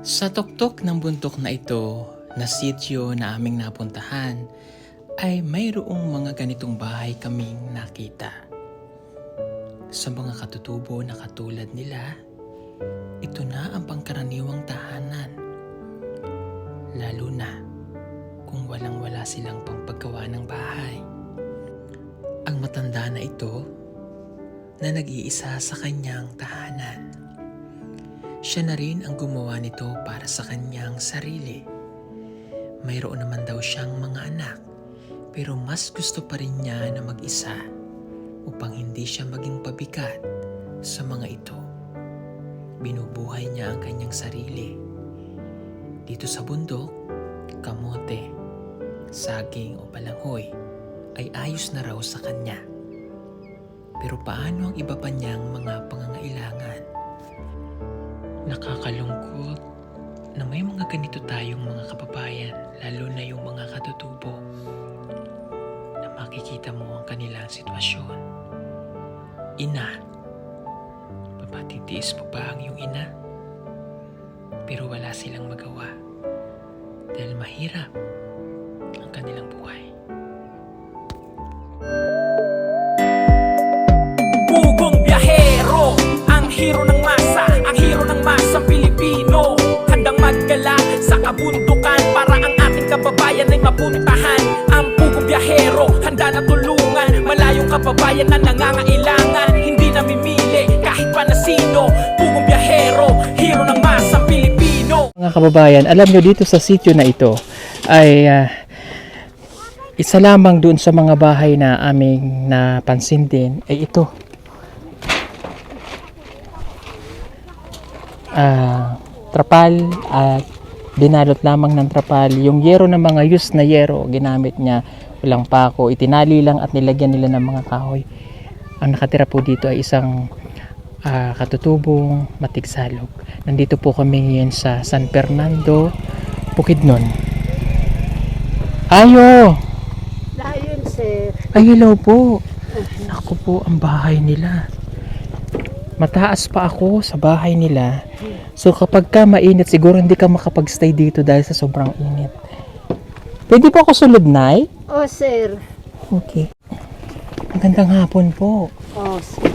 Sa tuktok ng bundok na ito, na sityo na aming napuntahan, ay mayroong mga ganitong bahay kaming nakita. Sa mga katutubo na katulad nila, ito na ang pangkaraniwang tahanan. Lalo na kung walang-wala silang pampagawa ng bahay. Ang matanda na ito na nag-iisa sa kanyang tahanan. Siya na rin ang gumawa nito para sa kanyang sarili. Mayroon naman daw siyang mga anak, pero mas gusto pa rin niya na mag-isa upang hindi siya maging pabigat sa mga ito. Binubuhay niya ang kanyang sarili. Dito sa bundok, kamote, saging o balanghoy ay ayos na raw sa kanya. Pero paano ang iba pa niyang mga pangangailangan? Nakakalungkot na may mga ganito tayong mga kababayan, lalo na yung mga katutubo, na makikita mo ang kanilang sitwasyon. Ina, papatitiis mo ba ang iyong ina? Pero wala silang magawa dahil mahirap ang kanilang buhay. Pugong biyahero, ang hero ng masa, ang hero ng masang Pilipino. Handang maggala sa kabundukan para ang ating kababayan ay mapuntahan. Ang pugong biyahero, handa na tulungan malayong kababayan na nangangailangan. Hindi namimili kahit pa na sino. Pugong biyahero, hero ng masang Pilipino. Mga kababayan, alam nyo dito sa sitio na ito ay isa lamang doon sa mga bahay na aming napansin din ay ito. Trapal at binalot lamang ng trapal. Yung yero ng mga used na yero, ginamit niya, walang pako, itinali lang at nilagyan nila ng mga kahoy. Ang nakatira po dito ay isang katutubong matigsalog. Nandito po kami ngayon sa San Fernando, Bukidnon. Ayo! Ayun, sir. Ay, hello po. Ako po ang bahay nila. Mataas pa ako sa bahay nila. So kapag ka mainit, siguro hindi ka makapag-stay dito dahil sa sobrang init. Pwede po ako sulod, Nay? Oh, sir. Okay. Magandang hapon po. Oh, sir.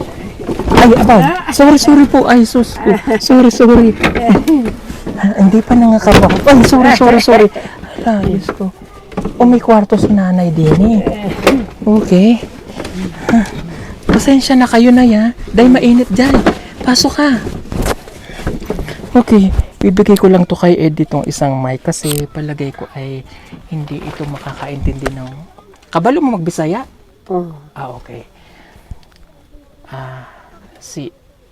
Ay, abaw. Sorry po. Ay, sorry. Hindi pa nangakabaw. Ay, sorry. Ala, Diyos ko. May kwarto si nanay din eh. Okay. Pasensya na kayo na ya. Dahil mainit dyan. Pasok ka. Okay. Bibigay ko lang to kay Ed itong isang mic kasi palagay ko ay hindi ito makakaintindi ng... Kabalo mo magbisaya? Oh. Okay.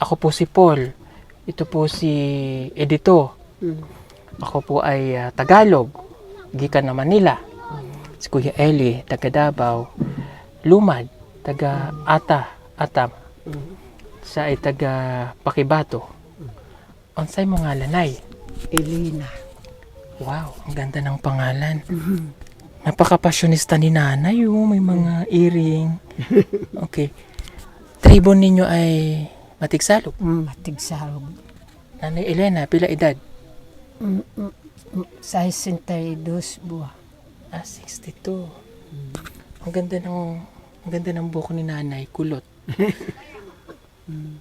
Ako po si Paul. Ito po si Edito. Ako po ay Tagalog. Gikan na Manila. Si Kuya Eli, taga Davao. Lumad, taga Atam. Siya ay taga Pakibato. Unsay mo nga lanay? Elena. Wow, ang ganda ng pangalan. Napaka-passionista ni nanay, oh. May mga earring. Okay. Tribo ninyo ay matigsalog. Matigsalog. Nanay Elena, pila edad? 62 buwan. 62. Ang ganda ng buhok ni nanay, kulot.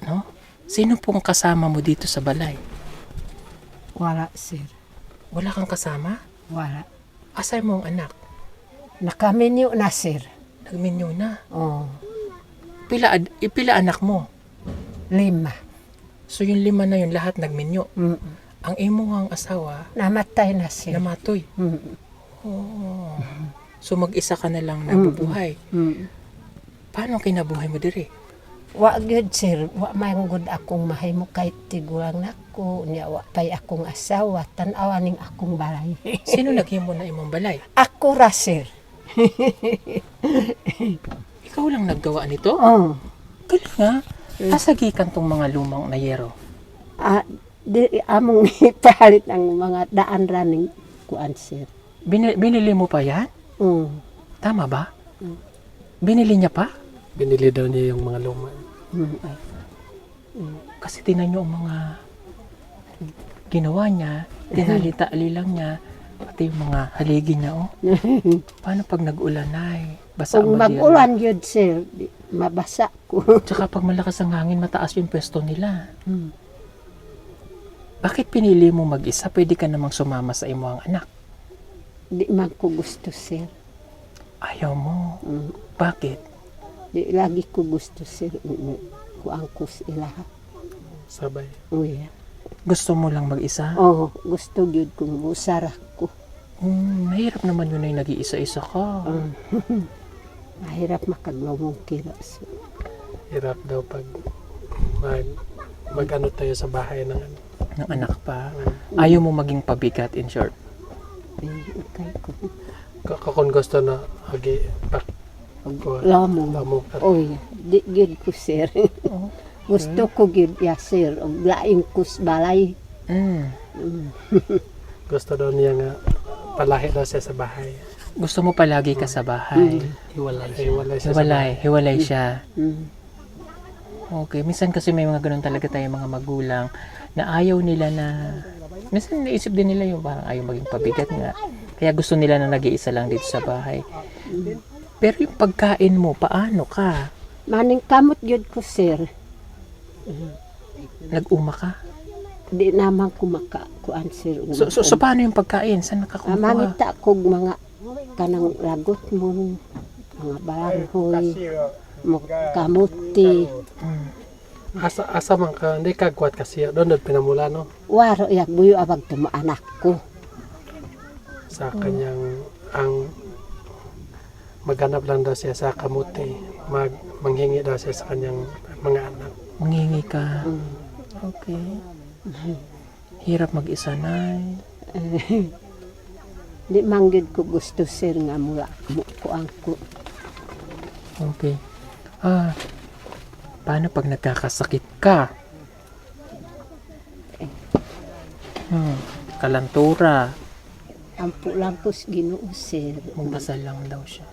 No? Sino pong kasama mo dito sa balay? Wala, sir. Wala kang kasama? Wala. Asay mo ang anak? Nakaminyo na, sir. Nagminyo na. Oh. Pila anak mo? 5. So yung 5 na yun, lahat nagminyo. Ang imo ang asawa, Namatay na, sir. namatoy. Oh. So mag-isa ka na lang nabubuhay. Paano ang kinabuhay mo diri? Wa gyud, sir. Wa may gud akong mahimo kay tigulang nako. Nya wa pay akong asawa. Tan-awa ning akong balay. Sino naghimo na imong balay? Ako ra, sir. Ikaw lang naggawa nito? Oh. Galing nga. Asagikan tong mga lumang na yero. Di among ipalit ang mga daan running kuan, sir. Binili mo pa yan? Tama ba? Binili niya pa? Binili daw niya yung mga luma. Kasi tingnan nyo ang mga ginawa niya, tinali-tali lang niya, pati yung mga haligi niya, oh. Paano pag nag-ulan, Nay? Basa Kung ba diyan? mag-ulan yun, sir, mabasa ko. Tsaka pag malakas ang hangin, mataas yung pwesto nila. Hmm. Bakit pinili mo mag-isa? Pwede ka namang sumama sa imo ang anak. Di man ko gusto, sir. Ayaw mo. Mm. Bakit? Di lagi ko gusto, sir. Kuang ko sila. Sabay. Uy. Gusto mo lang mag-isa? Oh, gusto gyud kong usara ko. Mahirap naman yun ay nag-iisa-isa ka. Mahirap makaglawong kira, sir. Hirap daw pag mag-ano tayo sa bahay ng ano. Ng anak pa. Ayaw mo maging pabigat, in short. Okay ko. Kung gusto na, agi, pak, Lamong. lamong ka. Oy, di gyud ko, sir. Gusto ko gyud ya, sir. Og laing kus balay. Gusto daw niya nga, palahi daw siya sa bahay. Gusto mo palagi ka sa bahay. Hiwalay siya sa bahay. Hiwalay siya. Mm. Okay, minsan kasi may mga ganun talaga tayo mga magulang na ayaw nila na, minsan naisip din nila yung parang ayaw maging pabigat nga. Kaya gusto nila na nag-iisa lang dito sa bahay. Pero yung pagkain mo, paano ka? Maning kamot gyud ko, sir. Nag-uma ka? Di naman ko makakuan, sir. So paano yung pagkain? Saan nakakuha? Manita kog mga kanang lagot mo, mga balanhoy, kamuti. Asa man ka, hindi ka kuwat kasi doon pinamula no Waro yak buyo abag tumo anak ko. sa kanyang ang maghanap lang daw siya sa kamuti, manghingi daw siya sa kanyang mga anak. Mangingi ka. Okay. Hirap mag-isa, Nay. Di manggid ko gusto, sir, nga mula kuan ko. Okay. Paano pag nagkakasakit ka? Kalantura. Ampo lang ko sa Ginoo, sir. Magdasal lang daw siya.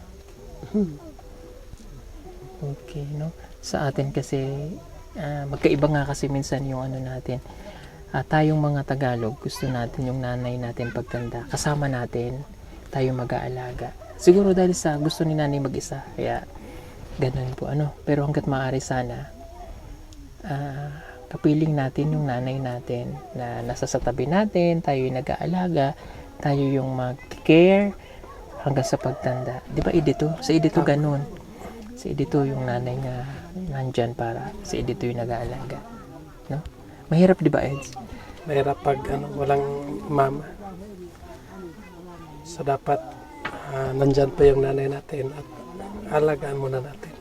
Okay, no? Sa atin kasi, magkaiba nga kasi minsan yung ano natin. Tayong mga Tagalog, gusto natin yung nanay natin pagtanda. Kasama natin, tayo mag-aalaga. Siguro dahil sa gusto ni nanay mag-isa, kaya ganun po, ano. Pero hanggat maaari sana, kapiling natin yung nanay natin na nasa sa tabi natin, tayo yung nag-aalaga, tayo yung mag-care hanggang sa pagtanda. Di ba Edito? Sa Edito ganun. Sa Edito yung nanay nga nandyan para sa Edito yung nag-aalaga. No? Mahirap di ba, Eds? Mahirap pag walang mama. So dapat nandyan pa yung nanay natin at alagaan muna natin.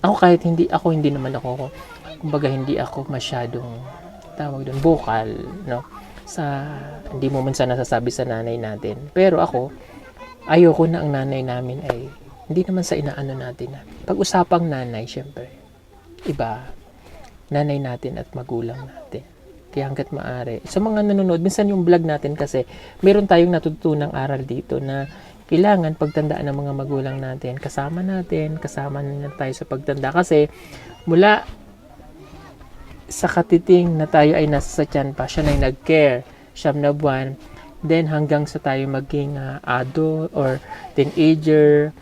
Ako hindi naman ako, kumbaga hindi ako masyadong tawag doon, vocal, no? Hindi mo man sana nasasabi sa nanay natin. Pero ako, ayoko na ang nanay namin ay, hindi naman sa inaano natin na. Pag-usapang nanay, syempre, iba, nanay natin at magulang natin. Kaya hanggat maaari. Sa mga nanonood, minsan yung vlog natin kasi, meron tayong natutunang aral dito na kailangan pagtandaan ng mga magulang natin. Kasama na tayo sa pagtanda. Kasi mula sa katiting na tayo ay nasa sa tiyan pa, siya na nag-care, 9 na buwan, then hanggang sa tayo maging adult or teenager,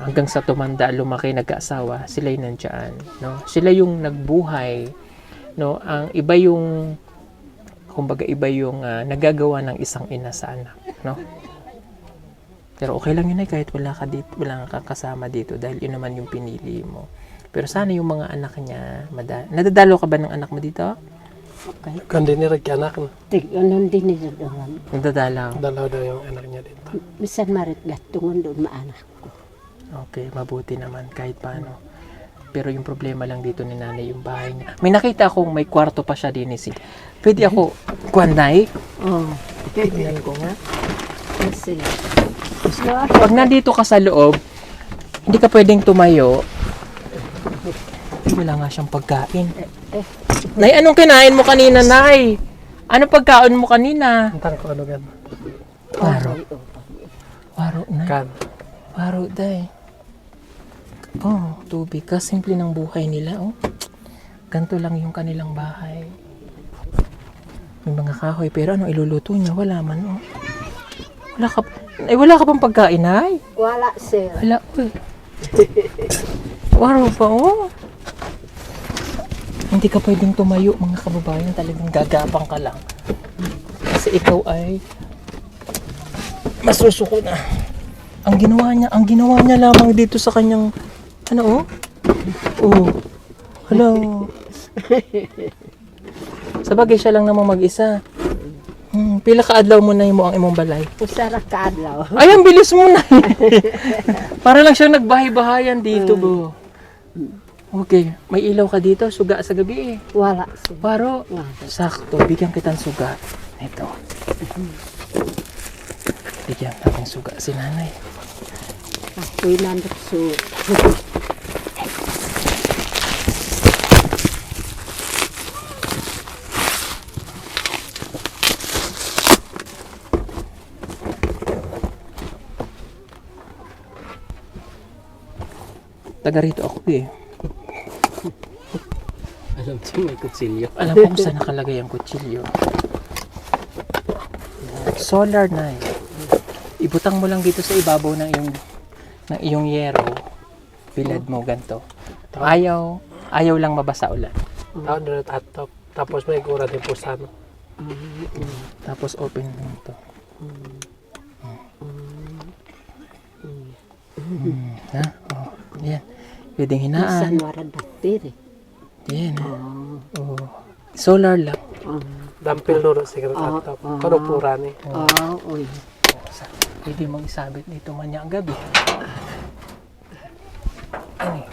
hanggang sa tumanda, lumaki, nag-aasawa, sila yung nandiyan, no? Sila yung nagbuhay, no? Ang iba yung, kumbaga iba yung nagagawa ng isang ina sa anak, no? Pero okay lang yun ay kahit wala ka kasama dito dahil yun naman yung pinili mo. Pero sana yung mga anak niya, nadadalo ka ba ng anak mo dito? Okay. Kundi ni Ricky anak na. Anon din niya doon. Nadadalaw. Dalaw daw yung anak niya dito. Bisan marit gatungon doon maanak ko. Okay, mabuti naman kahit paano. Pero yung problema lang dito ni nanay yung bahay niya. May nakita akong may kwarto pa siya din si. Pwede ako, Kwanday? Oh. Tingnan ko nga. Kasi. Pag nandito ka sa loob, hindi ka pwedeng tumayo. Wala nga siyang pagkain. Nay, anong kinain mo kanina, Nay? Ano pagkain mo kanina? Antang ko ano gan. Waro. Waro, Nay. Kan. Waro, day. Oh, tubig. Kasimple ng buhay nila, oh. Ganto lang yung kanilang bahay. May mga kahoy, pero ano iluluto niya? Wala man, oh. Wala ka pang pagkain, ay? Wala, sir. Wala, uy. Waro pa, oh. Hindi ka pwedeng tumayo, mga kababayan. Talagang gagapang ka lang. Kasi ikaw ay masusuko na. Ang ginawa niya lamang dito sa kanyang, ano, oh? Oh. Hello. Sabagay siya lang namang mag-isa. Pila ka adlaw mo na ang imong balay? Usara ka adlaw. Ay, ang bilis mo na. Para lang siyang nagbahay-bahayan dito, bo. Okay, may ilaw ka dito, suga sa gabi eh. Wala, sir. Paro, Wala. sakto, bigyan kitang suga. Ito. Bigyan natin suga si nanay. Ako'y nandot so. Taga rito ako eh. Alam siya may kutsilyo. Alam ko kung saan nakalagay ang kutsilyo. Solar na eh. Ibutang mo lang dito sa ibabaw ng iyong yero. Bilad mo ganto. Ayaw lang mabasa ulan. Taon na tatop. Tapos may gura din po sa ano. Tapos open lang to. Ha? Oh, yan. Pwedeng Isan hinaan. wara daktir eh. Yan. Oh. Solar lang. Dampil nuro siguro tatop. Kano pura ni. Uy. Pwede mong isabit dito man niya ang gabi. Ano eh?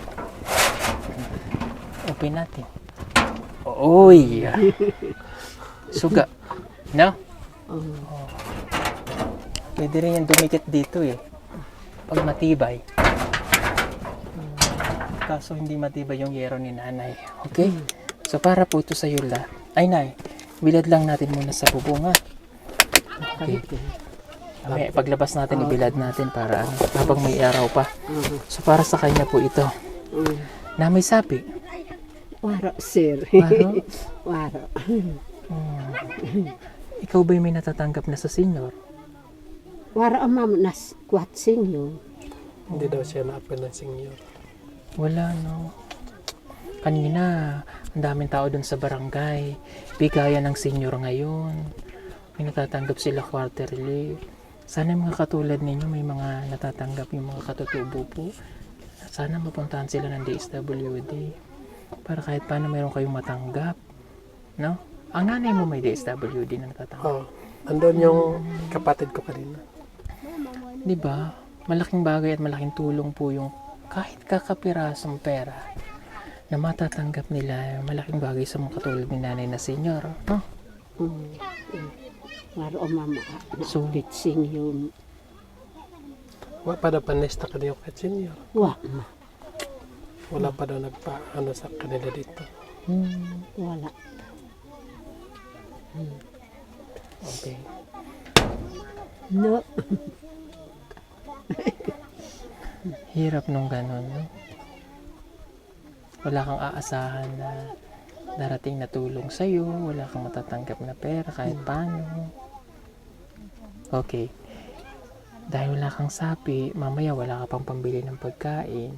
Open natin. Oy! Suga. No? Oh. Pwede rin yan dumikit dito eh. Pag matibay. Kaso hindi matibay yung yero ni nanay. Okay? So para po ito sa yula. Ay nay, bilad lang natin muna sa bubunga. Okay. May paglabas natin, ibilad natin para ano, habang may araw pa. So para sa kanya po ito. Na may sapi. Wara, sir. Waro? Wara. Ikaw ba'y may natatanggap na sa senior? Wara ang ma'am nas kwatsing yun. Hindi daw siya na-apel ng senior. Wala no. Kanina, ang daming tao dun sa barangay. Bigayan ng senior ngayon. May natatanggap sila quarterly. Sana yung mga katulad ninyo may mga natatanggap yung mga katutubo po. Sana mapuntahan sila ng DSWD. Para kahit paano mayroon kayong matanggap. No? Ang nanay mo may DSWD na natatanggap. Oh, andun yung kapatid ko kanina. Di ba? Malaking bagay at malaking tulong po yung kahit kakapirasong pera na matatanggap nila. Malaking bagay sa mga katulad ni nanay na senior. No? Wara ang mama So- na bitsing yun. Wala pa daw panesta ka niyo kahit senior. Wa. Wala pa daw nagpa-ano sa kanila dito. Wala. Okay. No. Hirap nung ganun, no? Wala kang aasahan na darating na tulong sa'yo, wala kang matatanggap na pera kahit paano. Okay. Dahil wala kang sapi, mamaya wala ka pang pambili ng pagkain.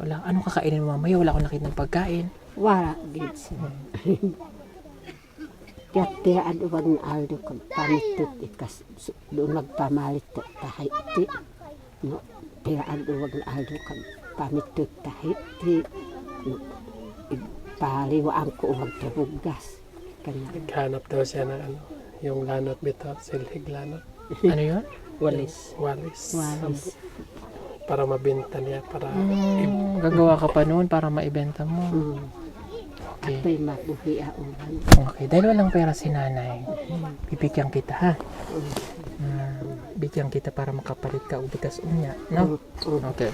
Anong kakainin mo mamaya? Wala akong nakita ng pagkain. Wala gid sir. Kaya tiyaan wag na aldo kag pamitot ikas doon nagpamalit tahiti. No, tiyaan wag na aldo kag pamitot tahiti. No, paliwaan ko magtabugas. Kanya Naghanap daw siya ng ano, yung lanot bitaw, silhig lanot. Ano yun? Walis. walis. Para mabenta niya, para Gagawa ka pa noon para maibenta mo. Okay. Ako'y mabuhi ang Okay, dahil walang pera si nanay, bibigyan kita ha. Bigyan kita para makapalit ka o bigas unya, no? Okay.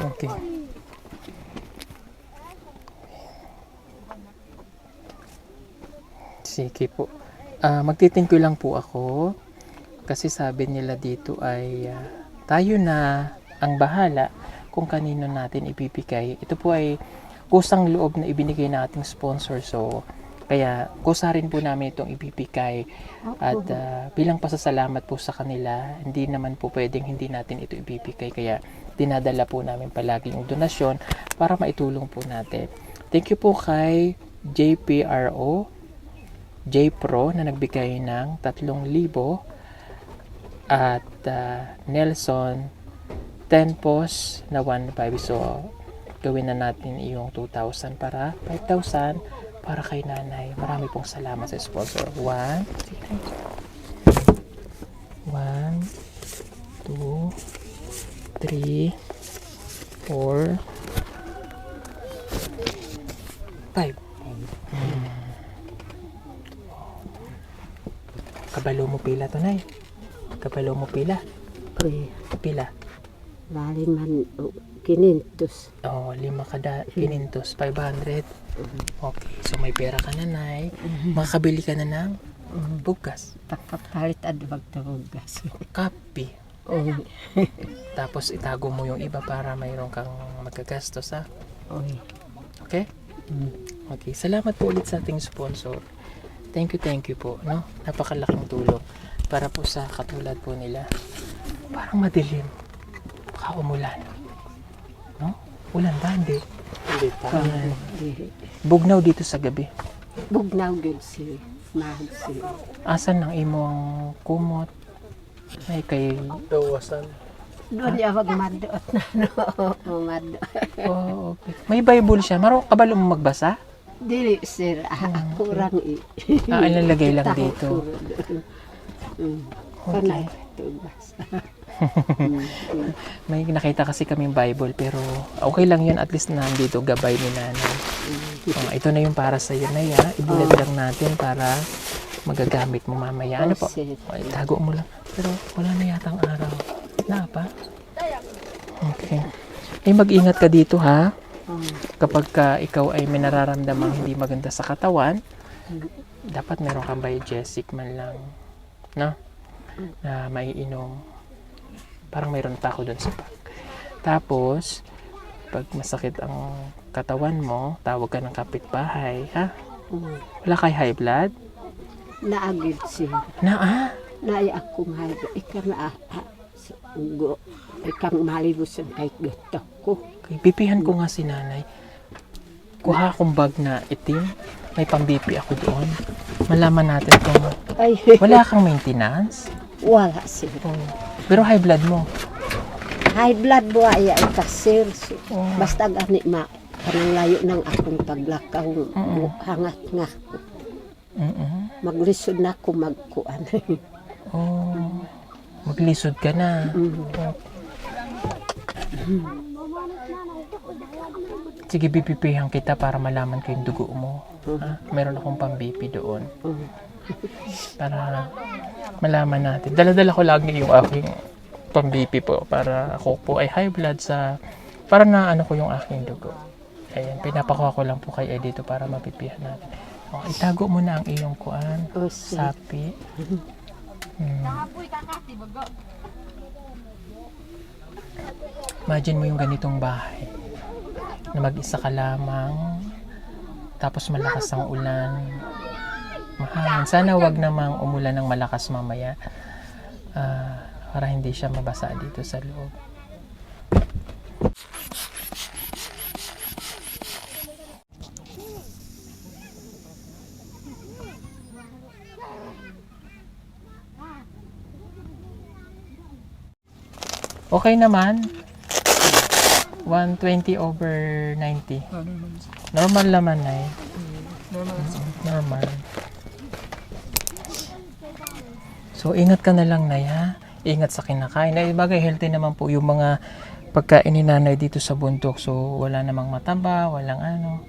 Okay. Sige po. Magti-thank you lang po ako kasi sabi nila dito ay tayo na ang bahala kung kanino natin ibibigay. Ito po ay kusang loob na ibinigay nating sponsor, so kaya kusa rin po namin itong ibibigay at bilang pasasalamat po sa kanila, hindi naman po pwedeng hindi natin ito ibibigay, kaya dinadala po namin palagi yung donasyon para maitulong po natin. Thank you po kay JPRO JPro na nagbigay ng 3,000 at Nelson Tenpos na 1,500. So gawin na natin yung 2,000 para 5,000 para kay nanay. Marami pong salamat sa sponsor. 1, 2, 3, 4, 5. Kabalo mo pila to, nay. Kabalo mo pila. Uy, Pila. bali man 500. Oh, 5 kada, 500, 500. Okay, so may pera ka na, nay. Makakabili ka na ng bugas, Pagkapalit at magtabugas. kape. Uy, Tapos itago mo yung iba para mayroon kang magagastos, ha? uy. Okay? Okay, salamat po ulit sa ating sponsor. Thank you po, no? Napakalaking tulong para po sa katulad po nila. Parang madilim. Baka umulan. No? Ulan ba? Hindi. Hindi pa. Bugnaw dito sa gabi. Bugnaw gud si mahal si. Asan ang imong kumot? Ay kay... Dawasan. Doon niya magmadoot na no. Madoot. Oh, okay. May Bible siya. Kabalo mo magbasa? Dili sir, kurang Ilalagay lang dito. Okay. May nakita kasi kaming Bible pero okay lang yun, at least nandito gabay ni nanay. Ito na yung para sa iyo na ya. Ibulag lang natin para magagamit mo mamaya. Ano po? Ay, tago mo lang. Pero wala na yatang araw. Na pa? Okay. Mag-ingat ka dito, ha? Kapag ikaw ay may nararamdamang hindi maganda sa katawan, dapat meron kang biogesic man lang, no? Na maiinom. Parang mayroon pa ako doon sa pack. Tapos, pag masakit ang katawan mo, tawag ka ng kapitbahay, ha? Wala kay high blood? Naagid siya. Naay akong high blood. Ikang ikang malibusan kahit gato ko. Okay, pipihan ko nga si nanay. Kuha akong bag na itim. May pang-BP ako doon. Malaman natin kung Ay, wala kang maintenance. wala siya. Pero high blood mo. High blood buhaya ay kasir. Basta gani kanang layo ng akong paglakaw. Hangat nga. Maglisod na ako magkuan. Oh, maglisod ka na. Sige, bipipihan kita para malaman ko yung dugo mo. Ha? Meron akong pang-BP doon. Para malaman natin. Dala-dala ko lagi yung aking pang-BP po para ako po ay high blood para na ano ko yung aking dugo. Ayan, pinapakuha ko lang po kay Edito para mapipihan natin. Okay, itago mo na ang iyong kuan. Sapi. Imagine mo yung ganitong bahay na mag-isa ka lamang, tapos malakas ang ulan, mahangin. Sana wag namang umulan ng malakas mamaya para hindi siya mabasa dito sa loob. Okay naman. 120/90. Normal naman na eh. Normal. So, ingat ka na lang, Nay, ha? Ingat sa kinakain. Ay, bagay, healthy naman po yung mga pagkain ni nanay dito sa bundok. So, wala namang mataba, walang ano.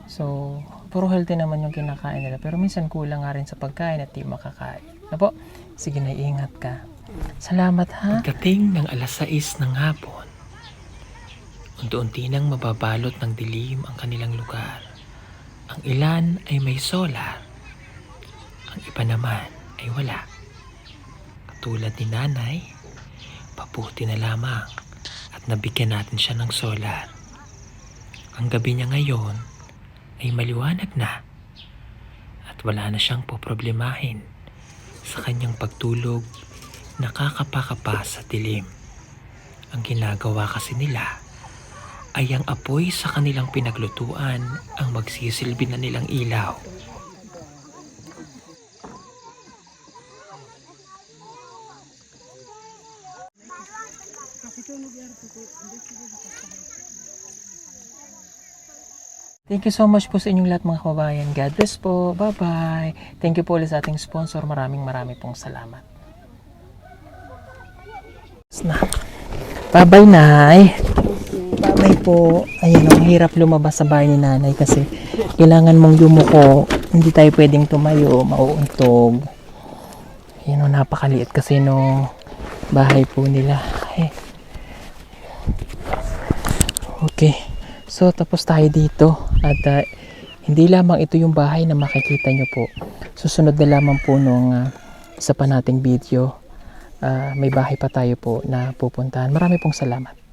So, puro healthy naman yung kinakain nila. Pero minsan kulang nga rin sa pagkain at di makakain. Na po? Sige, Nay, ingat ka. Salamat, ha? Pagdating ng 6:00 ng hapon, unti-unti nang mababalot ng dilim ang kanilang lugar. Ang ilan ay may solar. Ang iba naman ay wala. Katulad ni nanay, pabuti na lamang at nabigyan natin siya ng solar. Ang gabi niya ngayon ay maliwanag na at wala na siyang poproblemahin sa kanyang pagtulog, nakakapakapa sa dilim. Ang ginagawa kasi nila ay ang apoy sa kanilang pinaglutuan ang magsisilbi na nilang ilaw. Thank you so much po sa inyong lahat mga kababayan. God bless po. Bye-bye. Thank you po ulit sa ating sponsor. Maraming pong salamat. Bye-bye, Nay. Bye-bye po. Ayan, ang hirap lumabas sa bahay ni Nanay kasi kailangan mong yumuko. Hindi tayo pwedeng tumayo, mauuntog. Ayan, napakaliit kasi no bahay po nila. Okay. So, tapos tayo dito. At hindi lamang ito yung bahay na makikita nyo po. Susunod na lamang po nung isa pa nating video. May bahay pa tayo po na pupuntahan. Marami pong salamat.